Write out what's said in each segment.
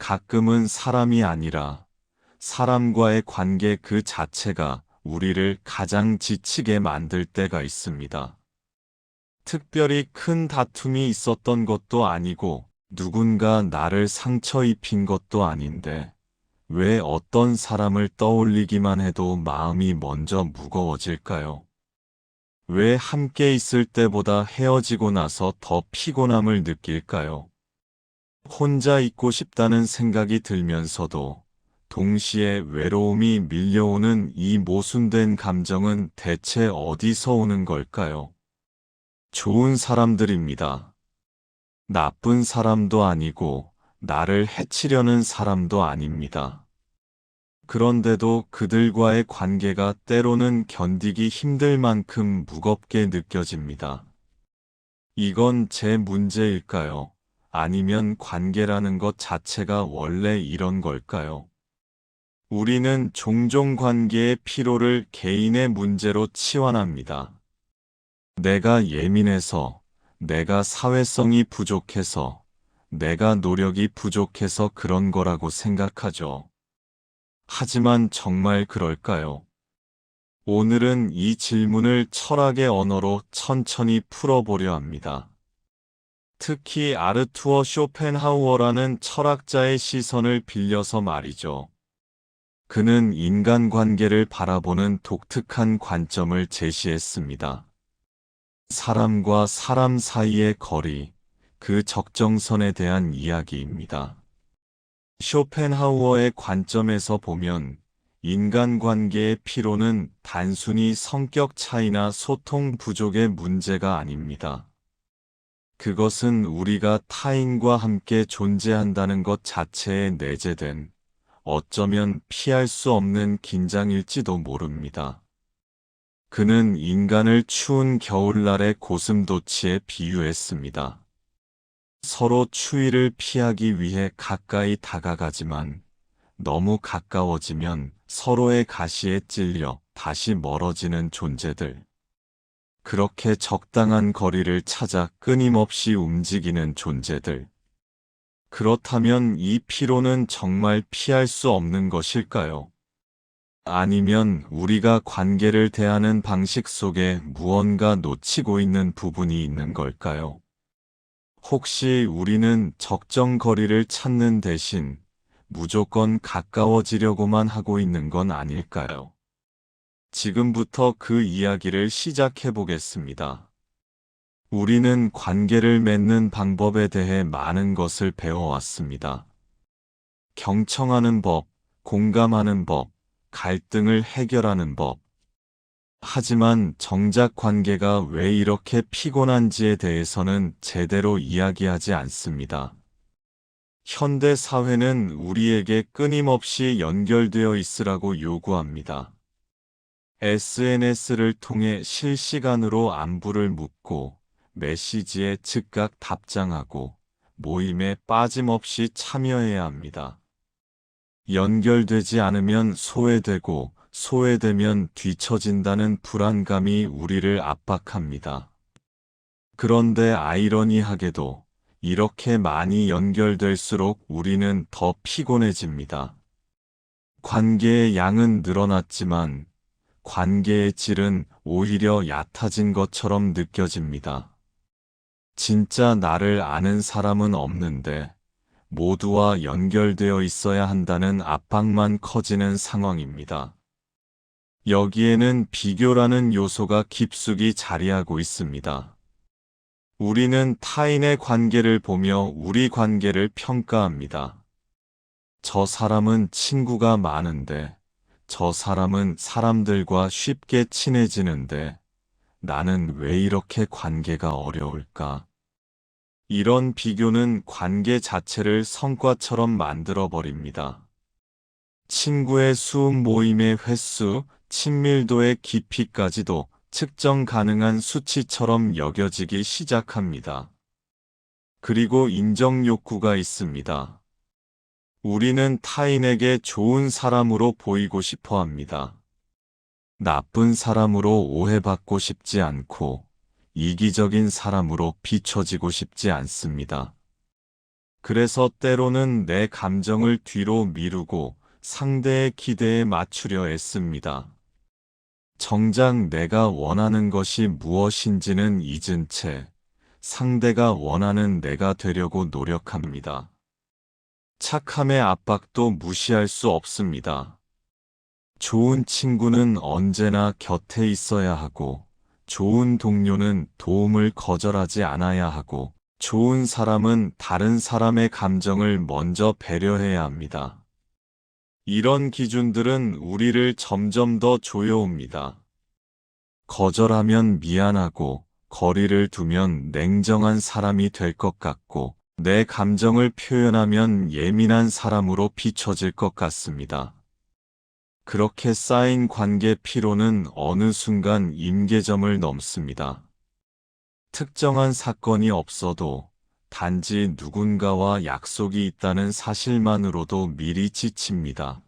가끔은 사람이 아니라 사람과의 관계 그 자체가 우리를 가장 지치게 만들 때가 있습니다. 특별히 큰 다툼이 있었던 것도 아니고 누군가 나를 상처 입힌 것도 아닌데 왜 어떤 사람을 떠올리기만 해도 마음이 먼저 무거워질까요? 왜 함께 있을 때보다 헤어지고 나서 더 피곤함을 느낄까요? 혼자 있고 싶다는 생각이 들면서도 동시에 외로움이 밀려오는 이 모순된 감정은 대체 어디서 오는 걸까요? 좋은 사람들입니다. 나쁜 사람도 아니고 나를 해치려는 사람도 아닙니다. 그런데도 그들과의 관계가 때로는 견디기 힘들 만큼 무겁게 느껴집니다. 이건 제 문제일까요? 아니면 관계라는 것 자체가 원래 이런 걸까요? 우리는 종종 관계의 피로를 개인의 문제로 치환합니다. 내가 예민해서, 내가 사회성이 부족해서, 내가 노력이 부족해서 그런 거라고 생각하죠. 하지만 정말 그럴까요? 오늘은 이 질문을 철학의 언어로 천천히 풀어보려 합니다. 특히 아르투어 쇼펜하우어라는 철학자의 시선을 빌려서 말이죠. 그는 인간관계를 바라보는 독특한 관점을 제시했습니다. 사람과 사람 사이의 거리, 그 적정선에 대한 이야기입니다. 쇼펜하우어의 관점에서 보면 인간관계의 피로는 단순히 성격 차이나 소통 부족의 문제가 아닙니다. 그것은 우리가 타인과 함께 존재한다는 것 자체에 내재된 어쩌면 피할 수 없는 긴장일지도 모릅니다. 그는 인간을 추운 겨울날의 고슴도치에 비유했습니다. 서로 추위를 피하기 위해 가까이 다가가지만 너무 가까워지면 서로의 가시에 찔려 다시 멀어지는 존재들. 그렇게 적당한 거리를 찾아 끊임없이 움직이는 존재들. 그렇다면 이 피로는 정말 피할 수 없는 것일까요? 아니면 우리가 관계를 대하는 방식 속에 무언가 놓치고 있는 부분이 있는 걸까요? 혹시 우리는 적정 거리를 찾는 대신 무조건 가까워지려고만 하고 있는 건 아닐까요? 지금부터 그 이야기를 시작해 보겠습니다. 우리는 관계를 맺는 방법에 대해 많은 것을 배워왔습니다. 경청하는 법, 공감하는 법, 갈등을 해결하는 법. 하지만 정작 관계가 왜 이렇게 피곤한지에 대해서는 제대로 이야기하지 않습니다. 현대 사회는 우리에게 끊임없이 연결되어 있으라고 요구합니다. SNS를 통해 실시간으로 안부를 묻고 메시지에 즉각 답장하고 모임에 빠짐없이 참여해야 합니다. 연결되지 않으면 소외되고 소외되면 뒤처진다는 불안감이 우리를 압박합니다. 그런데 아이러니하게도 이렇게 많이 연결될수록 우리는 더 피곤해집니다. 관계의 양은 늘어났지만 관계의 질은 오히려 얕아진 것처럼 느껴집니다. 진짜 나를 아는 사람은 없는데 모두와 연결되어 있어야 한다는 압박만 커지는 상황입니다. 여기에는 비교라는 요소가 깊숙이 자리하고 있습니다. 우리는 타인의 관계를 보며 우리 관계를 평가합니다. 저 사람은 친구가 많은데, 저 사람은 사람들과 쉽게 친해지는데, 나는 왜 이렇게 관계가 어려울까? 이런 비교는 관계 자체를 성과처럼 만들어버립니다. 친구의 수, 모임의 횟수, 친밀도의 깊이까지도 측정 가능한 수치처럼 여겨지기 시작합니다. 그리고 인정 욕구가 있습니다. 우리는 타인에게 좋은 사람으로 보이고 싶어 합니다. 나쁜 사람으로 오해받고 싶지 않고 이기적인 사람으로 비춰지고 싶지 않습니다. 그래서 때로는 내 감정을 뒤로 미루고 상대의 기대에 맞추려 애씁니다. 정작 내가 원하는 것이 무엇인지는 잊은 채 상대가 원하는 내가 되려고 노력합니다. 착함의 압박도 무시할 수 없습니다. 좋은 친구는 언제나 곁에 있어야 하고, 좋은 동료는 도움을 거절하지 않아야 하고, 좋은 사람은 다른 사람의 감정을 먼저 배려해야 합니다. 이런 기준들은 우리를 점점 더 조여옵니다. 거절하면 미안하고, 거리를 두면 냉정한 사람이 될 것 같고, 내 감정을 표현하면 예민한 사람으로 비춰질 것 같습니다. 그렇게 쌓인 관계 피로는 어느 순간 임계점을 넘습니다. 특정한 사건이 없어도 단지 누군가와 약속이 있다는 사실만으로도 미리 지칩니다.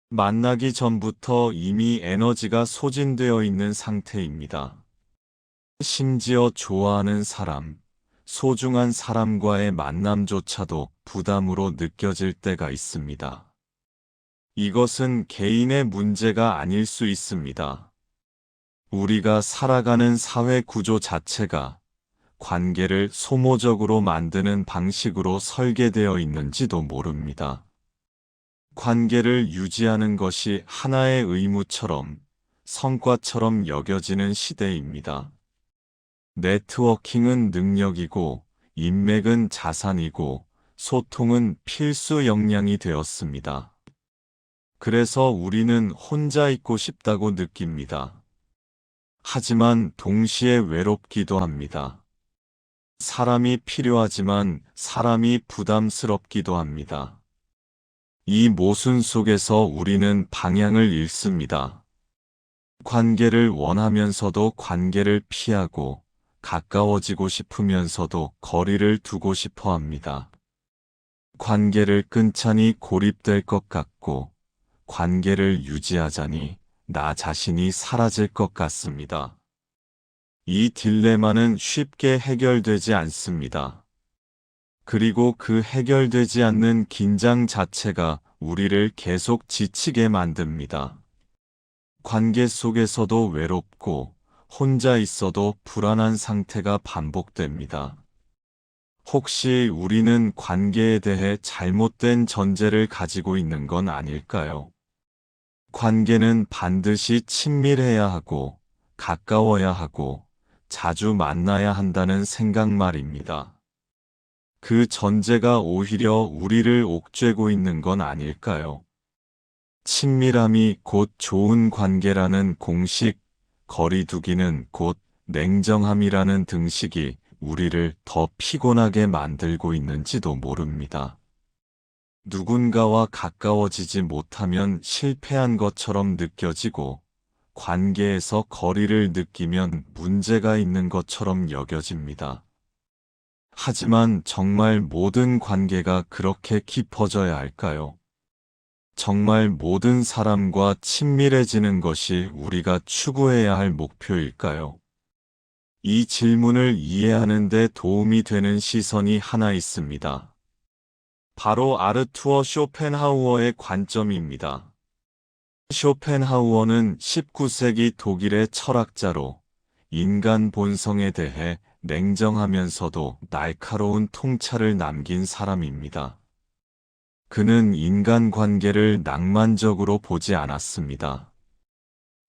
만나기 전부터 이미 에너지가 소진되어 있는 상태입니다. 심지어 좋아하는 사람, 소중한 사람과의 만남조차도 부담으로 느껴질 때가 있습니다. 이것은 개인의 문제가 아닐 수 있습니다. 우리가 살아가는 사회 구조 자체가 관계를 소모적으로 만드는 방식으로 설계되어 있는지도 모릅니다. 관계를 유지하는 것이 하나의 의무처럼, 성과처럼 여겨지는 시대입니다. 네트워킹은 능력이고, 인맥은 자산이고, 소통은 필수 역량이 되었습니다. 그래서 우리는 혼자 있고 싶다고 느낍니다. 하지만 동시에 외롭기도 합니다. 사람이 필요하지만 사람이 부담스럽기도 합니다. 이 모순 속에서 우리는 방향을 잃습니다. 관계를 원하면서도 관계를 피하고 가까워지고 싶으면서도 거리를 두고 싶어 합니다. 관계를 끊자니 고립될 것 같고 관계를 유지하자니 나 자신이 사라질 것 같습니다. 이 딜레마는 쉽게 해결되지 않습니다. 그리고 그 해결되지 않는 긴장 자체가 우리를 계속 지치게 만듭니다. 관계 속에서도 외롭고 혼자 있어도 불안한 상태가 반복됩니다. 혹시 우리는 관계에 대해 잘못된 전제를 가지고 있는 건 아닐까요? 관계는 반드시 친밀해야 하고, 가까워야 하고, 자주 만나야 한다는 생각 말입니다. 그 전제가 오히려 우리를 옥죄고 있는 건 아닐까요? 친밀함이 곧 좋은 관계라는 공식, 거리두기는 곧 냉정함이라는 등식이 우리를 더 피곤하게 만들고 있는지도 모릅니다. 누군가와 가까워지지 못하면 실패한 것처럼 느껴지고 관계에서 거리를 느끼면 문제가 있는 것처럼 여겨집니다. 하지만 정말 모든 관계가 그렇게 깊어져야 할까요? 정말 모든 사람과 친밀해지는 것이 우리가 추구해야 할 목표일까요? 이 질문을 이해하는 데 도움이 되는 시선이 하나 있습니다. 바로 아르투어 쇼펜하우어의 관점입니다. 쇼펜하우어는 19세기 독일의 철학자로 인간 본성에 대해 냉정하면서도 날카로운 통찰을 남긴 사람입니다. 그는 인간관계를 낭만적으로 보지 않았습니다.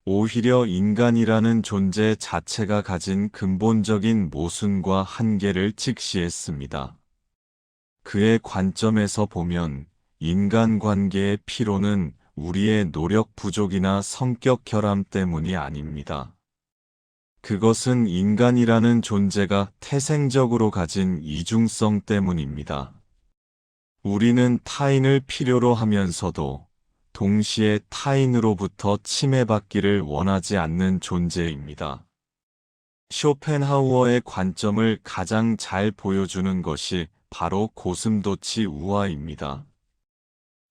오히려 인간이라는 존재 자체가 가진 근본적인 모순과 한계를 직시했습니다. 그의 관점에서 보면 인간관계의 피로는 우리의 노력 부족이나 성격 결함 때문이 아닙니다. 그것은 인간이라는 존재가 태생적으로 가진 이중성 때문입니다. 우리는 타인을 필요로 하면서도 동시에 타인으로부터 침해받기를 원하지 않는 존재입니다. 쇼펜하우어의 관점을 가장 잘 보여주는 것이 바로 고슴도치 우화입니다.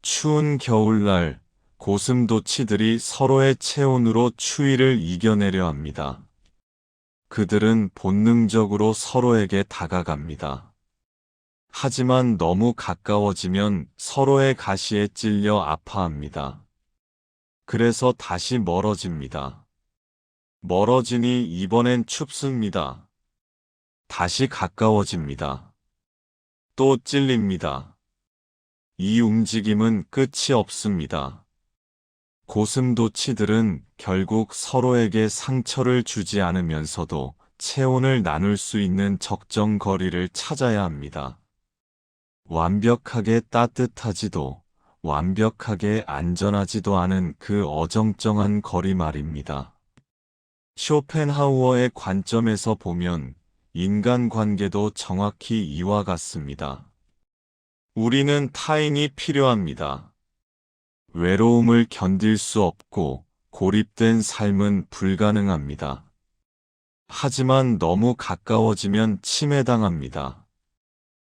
추운 겨울날, 고슴도치들이 서로의 체온으로 추위를 이겨내려 합니다. 그들은 본능적으로 서로에게 다가갑니다. 하지만 너무 가까워지면 서로의 가시에 찔려 아파합니다. 그래서 다시 멀어집니다. 멀어지니 이번엔 춥습니다. 다시 가까워집니다. 또 찔립니다. 이 움직임은 끝이 없습니다. 고슴도치들은 결국 서로에게 상처를 주지 않으면서도 체온을 나눌 수 있는 적정 거리를 찾아야 합니다. 완벽하게 따뜻하지도 완벽하게 안전하지도 않은 그 어정쩡한 거리 말입니다. 쇼펜하우어의 관점에서 보면 인간관계도 정확히 이와 같습니다. 우리는 타인이 필요합니다. 외로움을 견딜 수 없고 고립된 삶은 불가능합니다. 하지만 너무 가까워지면 침해당합니다.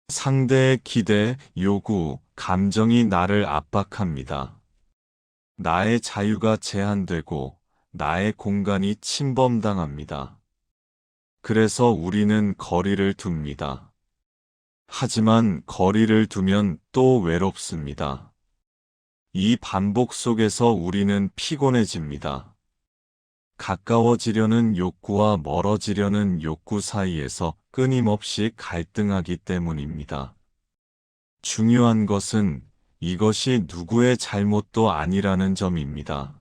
상대의 기대, 요구, 감정이 나를 압박합니다. 나의 자유가 제한되고 나의 공간이 침범당합니다. 그래서 우리는 거리를 둡니다. 하지만 거리를 두면 또 외롭습니다. 이 반복 속에서 우리는 피곤해집니다. 가까워지려는 욕구와 멀어지려는 욕구 사이에서 끊임없이 갈등하기 때문입니다. 중요한 것은 이것이 누구의 잘못도 아니라는 점입니다.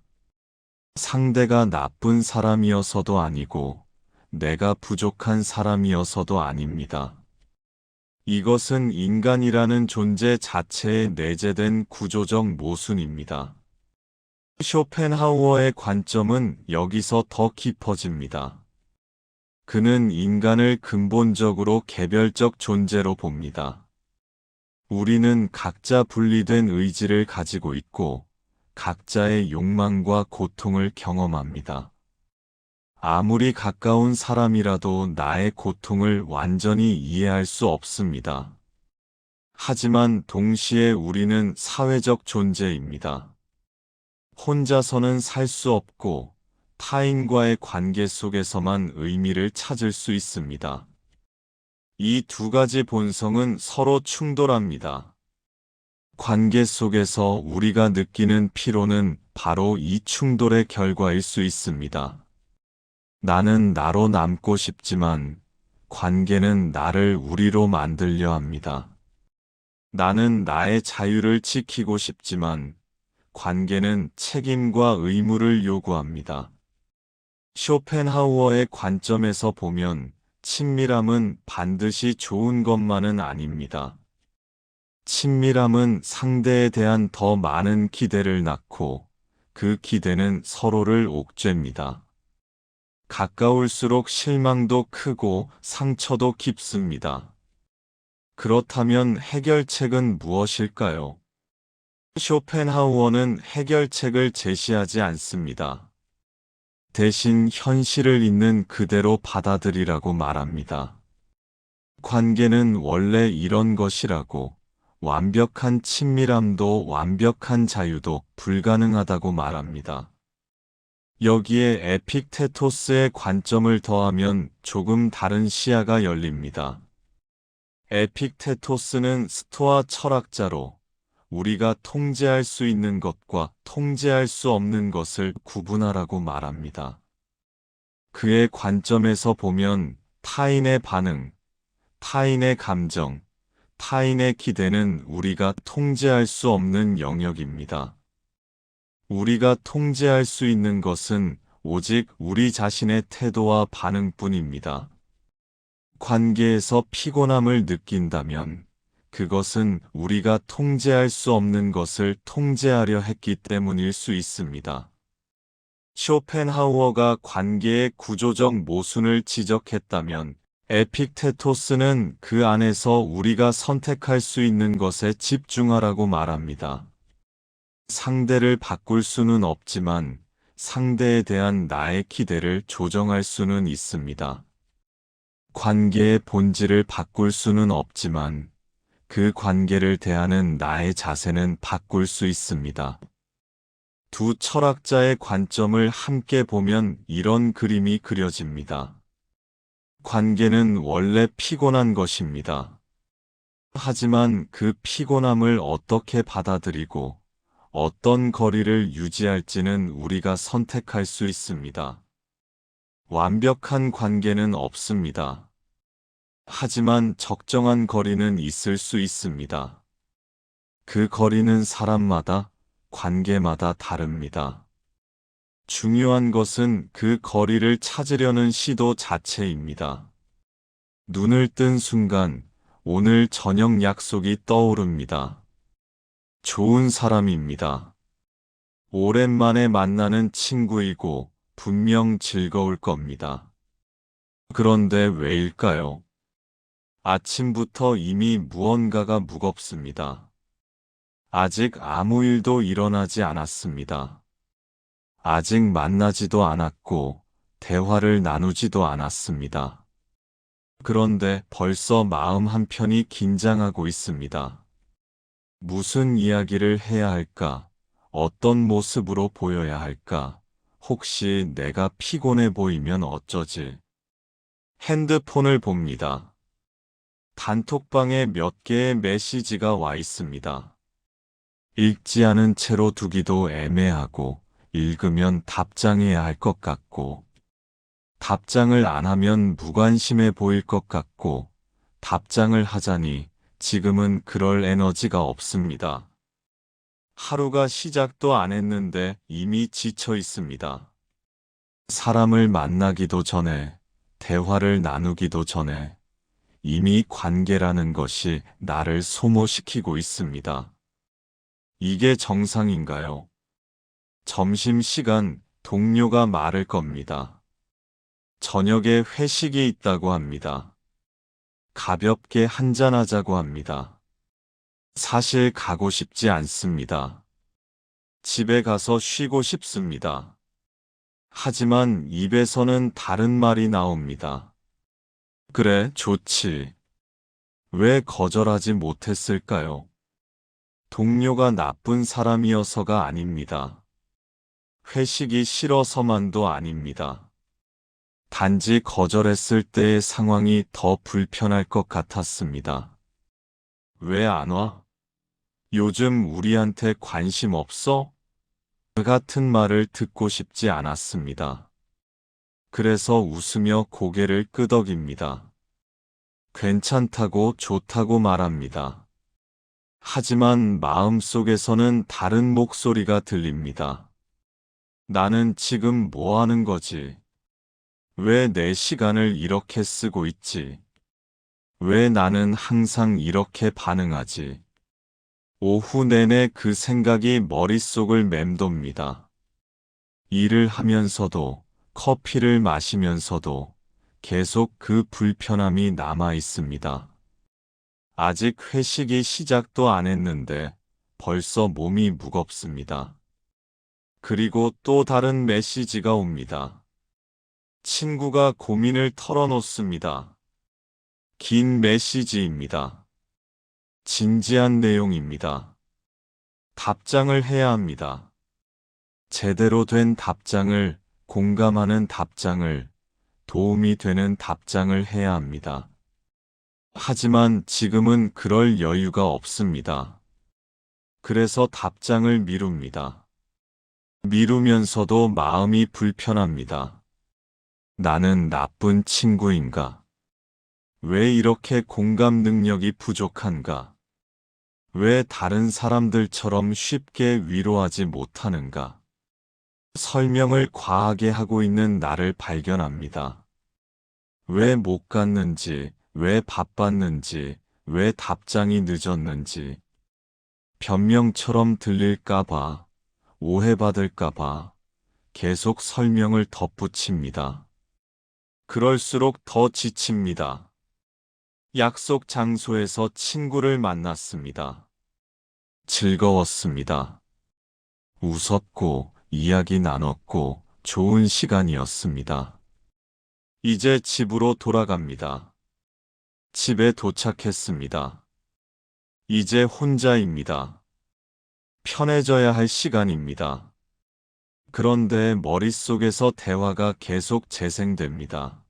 상대가 나쁜 사람이어서도 아니고 내가 부족한 사람이어서도 아닙니다. 이것은 인간이라는 존재 자체에 내재된 구조적 모순입니다. 쇼펜하우어의 관점은 여기서 더 깊어집니다. 그는 인간을 근본적으로 개별적 존재로 봅니다. 우리는 각자 분리된 의지를 가지고 있고 각자의 욕망과 고통을 경험합니다. 아무리 가까운 사람이라도 나의 고통을 완전히 이해할 수 없습니다. 하지만 동시에 우리는 사회적 존재입니다. 혼자서는 살 수 없고 타인과의 관계 속에서만 의미를 찾을 수 있습니다. 이 두 가지 본성은 서로 충돌합니다. 관계 속에서 우리가 느끼는 피로는 바로 이 충돌의 결과일 수 있습니다. 나는 나로 남고 싶지만 관계는 나를 우리로 만들려 합니다. 나는 나의 자유를 지키고 싶지만 관계는 책임과 의무를 요구합니다. 쇼펜하우어의 관점에서 보면 친밀함은 반드시 좋은 것만은 아닙니다. 친밀함은 상대에 대한 더 많은 기대를 낳고 그 기대는 서로를 옥죄입니다. 가까울수록 실망도 크고 상처도 깊습니다. 그렇다면 해결책은 무엇일까요? 쇼펜하우어는 해결책을 제시하지 않습니다. 대신 현실을 있는 그대로 받아들이라고 말합니다. 관계는 원래 이런 것이라고, 완벽한 친밀함도 완벽한 자유도 불가능하다고 말합니다. 여기에 에픽테토스의 관점을 더하면 조금 다른 시야가 열립니다. 에픽테토스는 스토아 철학자로 우리가 통제할 수 있는 것과 통제할 수 없는 것을 구분하라고 말합니다. 그의 관점에서 보면 타인의 반응, 타인의 감정, 타인의 기대는 우리가 통제할 수 없는 영역입니다. 우리가 통제할 수 있는 것은 오직 우리 자신의 태도와 반응뿐입니다. 관계에서 피곤함을 느낀다면 그것은 우리가 통제할 수 없는 것을 통제하려 했기 때문일 수 있습니다. 쇼펜하우어가 관계의 구조적 모순을 지적했다면 에픽테토스는 그 안에서 우리가 선택할 수 있는 것에 집중하라고 말합니다. 상대를 바꿀 수는 없지만 상대에 대한 나의 기대를 조정할 수는 있습니다. 관계의 본질을 바꿀 수는 없지만 그 관계를 대하는 나의 자세는 바꿀 수 있습니다. 두 철학자의 관점을 함께 보면 이런 그림이 그려집니다. 관계는 원래 피곤한 것입니다. 하지만 그 피곤함을 어떻게 받아들이고 어떤 거리를 유지할지는 우리가 선택할 수 있습니다. 완벽한 관계는 없습니다. 하지만 적정한 거리는 있을 수 있습니다. 그 거리는 사람마다, 관계마다 다릅니다. 중요한 것은 그 거리를 찾으려는 시도 자체입니다. 눈을 뜬 순간 오늘 저녁 약속이 떠오릅니다. 좋은 사람입니다. 오랜만에 만나는 친구이고 분명 즐거울 겁니다. 그런데 왜일까요? 아침부터 이미 무언가가 무겁습니다. 아직 아무 일도 일어나지 않았습니다. 아직 만나지도 않았고 대화를 나누지도 않았습니다. 그런데 벌써 마음 한편이 긴장하고 있습니다. 무슨 이야기를 해야 할까? 어떤 모습으로 보여야 할까? 혹시 내가 피곤해 보이면 어쩌지? 핸드폰을 봅니다. 단톡방에 몇 개의 메시지가 와 있습니다. 읽지 않은 채로 두기도 애매하고, 읽으면 답장해야 할 것 같고, 답장을 안 하면 무관심해 보일 것 같고, 답장을 하자니 지금은 그럴 에너지가 없습니다. 하루가 시작도 안 했는데 이미 지쳐 있습니다. 사람을 만나기도 전에, 대화를 나누기도 전에 이미 관계라는 것이 나를 소모시키고 있습니다. 이게 정상인가요? 점심시간 동료가 말을 겁니다. 저녁에 회식이 있다고 합니다. 가볍게 한잔하자고 합니다. 사실 가고 싶지 않습니다. 집에 가서 쉬고 싶습니다. 하지만 입에서는 다른 말이 나옵니다. 그래, 좋지. 왜 거절하지 못했을까요? 동료가 나쁜 사람이어서가 아닙니다. 회식이 싫어서만도 아닙니다. 단지 거절했을 때의 상황이 더 불편할 것 같았습니다. 왜 안 와? 요즘 우리한테 관심 없어? 그 같은 말을 듣고 싶지 않았습니다. 그래서 웃으며 고개를 끄덕입니다. 괜찮다고 좋다고 말합니다. 하지만 마음속에서는 다른 목소리가 들립니다. 나는 지금 뭐 하는 거지? 왜 내 시간을 이렇게 쓰고 있지? 왜 나는 항상 이렇게 반응하지? 오후 내내 그 생각이 머릿속을 맴돕니다. 일을 하면서도, 커피를 마시면서도 계속 그 불편함이 남아 있습니다. 아직 회식이 시작도 안 했는데 벌써 몸이 무겁습니다. 그리고 또 다른 메시지가 옵니다. 친구가 고민을 털어놓습니다. 긴 메시지입니다. 진지한 내용입니다. 답장을 해야 합니다. 제대로 된 답장을, 공감하는 답장을, 도움이 되는 답장을 해야 합니다. 하지만 지금은 그럴 여유가 없습니다. 그래서 답장을 미룹니다. 미루면서도 마음이 불편합니다. 나는 나쁜 친구인가? 왜 이렇게 공감 능력이 부족한가? 왜 다른 사람들처럼 쉽게 위로하지 못하는가? 설명을 과하게 하고 있는 나를 발견합니다. 왜 못 갔는지, 왜 바빴는지, 왜 답장이 늦었는지, 변명처럼 들릴까봐, 오해받을까봐 계속 설명을 덧붙입니다. 그럴수록 더 지칩니다. 약속 장소에서 친구를 만났습니다. 즐거웠습니다. 웃었고, 이야기 나눴고, 좋은 시간이었습니다. 이제 집으로 돌아갑니다. 집에 도착했습니다. 이제 혼자입니다. 편해져야 할 시간입니다. 그런데 머릿속에서 대화가 계속 재생됩니다.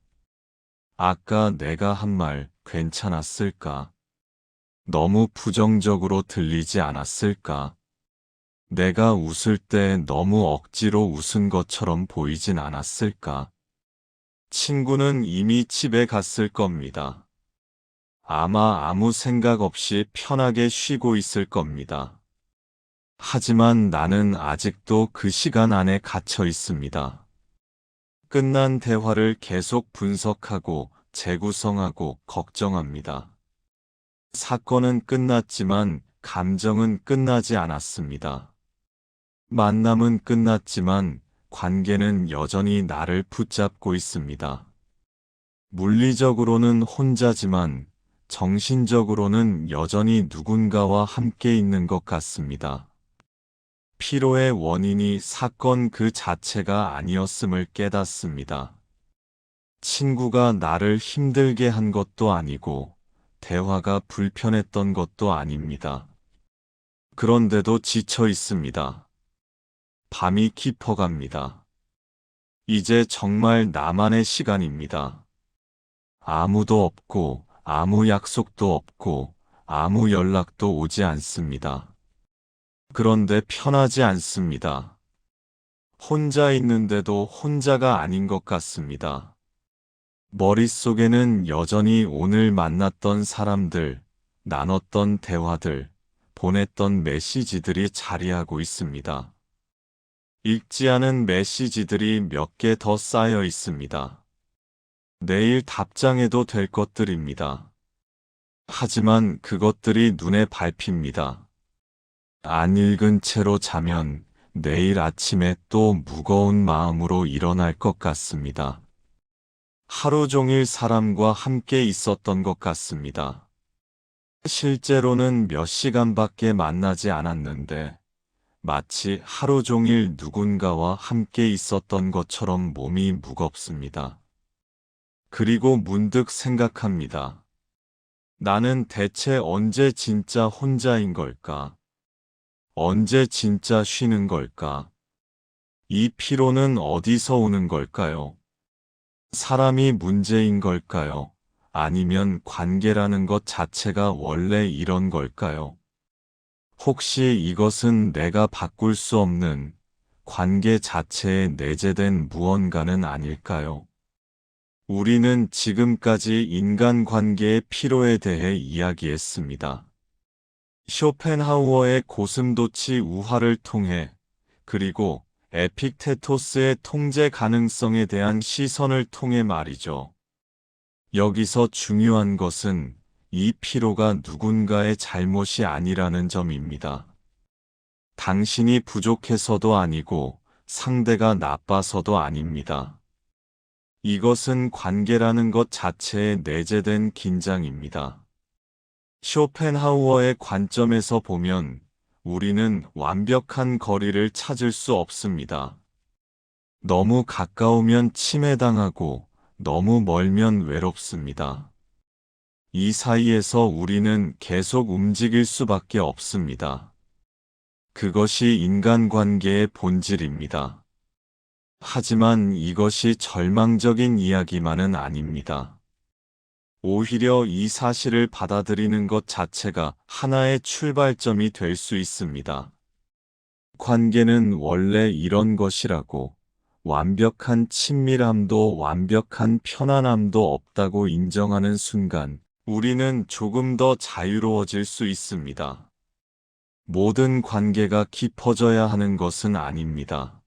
아까 내가 한 말 괜찮았을까? 너무 부정적으로 들리지 않았을까? 내가 웃을 때 너무 억지로 웃은 것처럼 보이진 않았을까? 친구는 이미 집에 갔을 겁니다. 아마 아무 생각 없이 편하게 쉬고 있을 겁니다. 하지만 나는 아직도 그 시간 안에 갇혀 있습니다. 끝난 대화를 계속 분석하고 재구성하고 걱정합니다. 사건은 끝났지만 감정은 끝나지 않았습니다. 만남은 끝났지만 관계는 여전히 나를 붙잡고 있습니다. 물리적으로는 혼자지만 정신적으로는 여전히 누군가와 함께 있는 것 같습니다. 피로의 원인이 사건 그 자체가 아니었음을 깨닫습니다. 친구가 나를 힘들게 한 것도 아니고 대화가 불편했던 것도 아닙니다. 그런데도 지쳐 있습니다. 밤이 깊어갑니다. 이제 정말 나만의 시간입니다. 아무도 없고 아무 약속도 없고 아무 연락도 오지 않습니다. 그런데 편하지 않습니다. 혼자 있는데도 혼자가 아닌 것 같습니다. 머릿속에는 여전히 오늘 만났던 사람들, 나눴던 대화들, 보냈던 메시지들이 자리하고 있습니다. 읽지 않은 메시지들이 몇 개 더 쌓여 있습니다. 내일 답장해도 될 것들입니다. 하지만 그것들이 눈에 밟힙니다. 안 읽은 채로 자면 내일 아침에 또 무거운 마음으로 일어날 것 같습니다. 하루 종일 사람과 함께 있었던 것 같습니다. 실제로는 몇 시간밖에 만나지 않았는데 마치 하루 종일 누군가와 함께 있었던 것처럼 몸이 무겁습니다. 그리고 문득 생각합니다. 나는 대체 언제 진짜 혼자인 걸까? 언제 진짜 쉬는 걸까? 이 피로는 어디서 오는 걸까요? 사람이 문제인 걸까요? 아니면 관계라는 것 자체가 원래 이런 걸까요? 혹시 이것은 내가 바꿀 수 없는 관계 자체에 내재된 무언가는 아닐까요? 우리는 지금까지 인간관계의 피로에 대해 이야기했습니다. 쇼펜하우어의 고슴도치 우화를 통해 그리고 에픽테토스의 통제 가능성에 대한 시선을 통해 말이죠. 여기서 중요한 것은 이 피로가 누군가의 잘못이 아니라는 점입니다. 당신이 부족해서도 아니고 상대가 나빠서도 아닙니다. 이것은 관계라는 것 자체에 내재된 긴장입니다. 쇼펜하우어의 관점에서 보면 우리는 완벽한 거리를 찾을 수 없습니다. 너무 가까우면 침해당하고 너무 멀면 외롭습니다. 이 사이에서 우리는 계속 움직일 수밖에 없습니다. 그것이 인간관계의 본질입니다. 하지만 이것이 절망적인 이야기만은 아닙니다. 오히려 이 사실을 받아들이는 것 자체가 하나의 출발점이 될 수 있습니다. 관계는 원래 이런 것이라고, 완벽한 친밀함도 완벽한 편안함도 없다고 인정하는 순간, 우리는 조금 더 자유로워질 수 있습니다. 모든 관계가 깊어져야 하는 것은 아닙니다.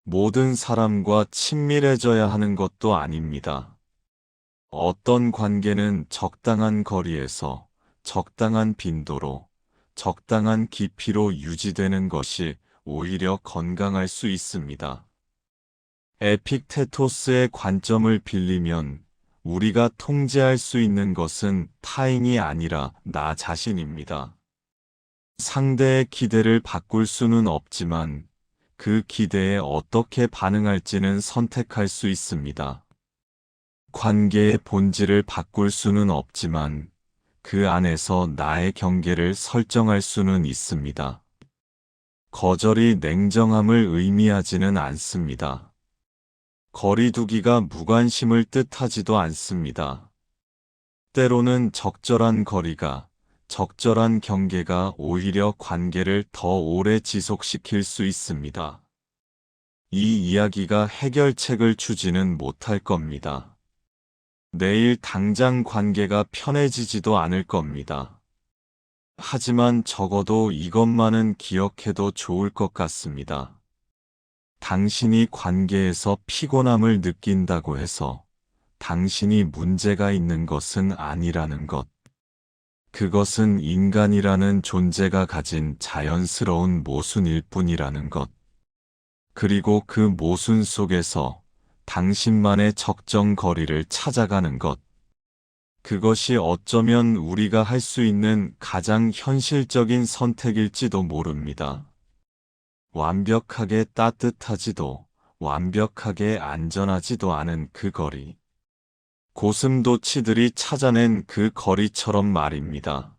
모든 사람과 친밀해져야 하는 것도 아닙니다. 어떤 관계는 적당한 거리에서 적당한 빈도로 적당한 깊이로 유지되는 것이 오히려 건강할 수 있습니다. 에픽테토스의 관점을 빌리면 우리가 통제할 수 있는 것은 타인이 아니라 나 자신입니다. 상대의 기대를 바꿀 수는 없지만 그 기대에 어떻게 반응할지는 선택할 수 있습니다. 관계의 본질을 바꿀 수는 없지만 그 안에서 나의 경계를 설정할 수는 있습니다. 거절이 냉정함을 의미하지는 않습니다. 거리두기가 무관심을 뜻하지도 않습니다. 때로는 적절한 거리가 적절한 경계가 오히려 관계를 더 오래 지속시킬 수 있습니다. 이 이야기가 해결책을 주지는 못할 겁니다. 내일 당장 관계가 편해지지도 않을 겁니다. 하지만 적어도 이것만은 기억해도 좋을 것 같습니다. 당신이 관계에서 피곤함을 느낀다고 해서 당신이 문제가 있는 것은 아니라는 것. 그것은 인간이라는 존재가 가진 자연스러운 모순일 뿐이라는 것. 그리고 그 모순 속에서 당신만의 적정 거리를 찾아가는 것. 그것이 어쩌면 우리가 할 수 있는 가장 현실적인 선택일지도 모릅니다. 완벽하게 따뜻하지도 완벽하게 안전하지도 않은 그 거리. 고슴도치들이 찾아낸 그 거리처럼 말입니다.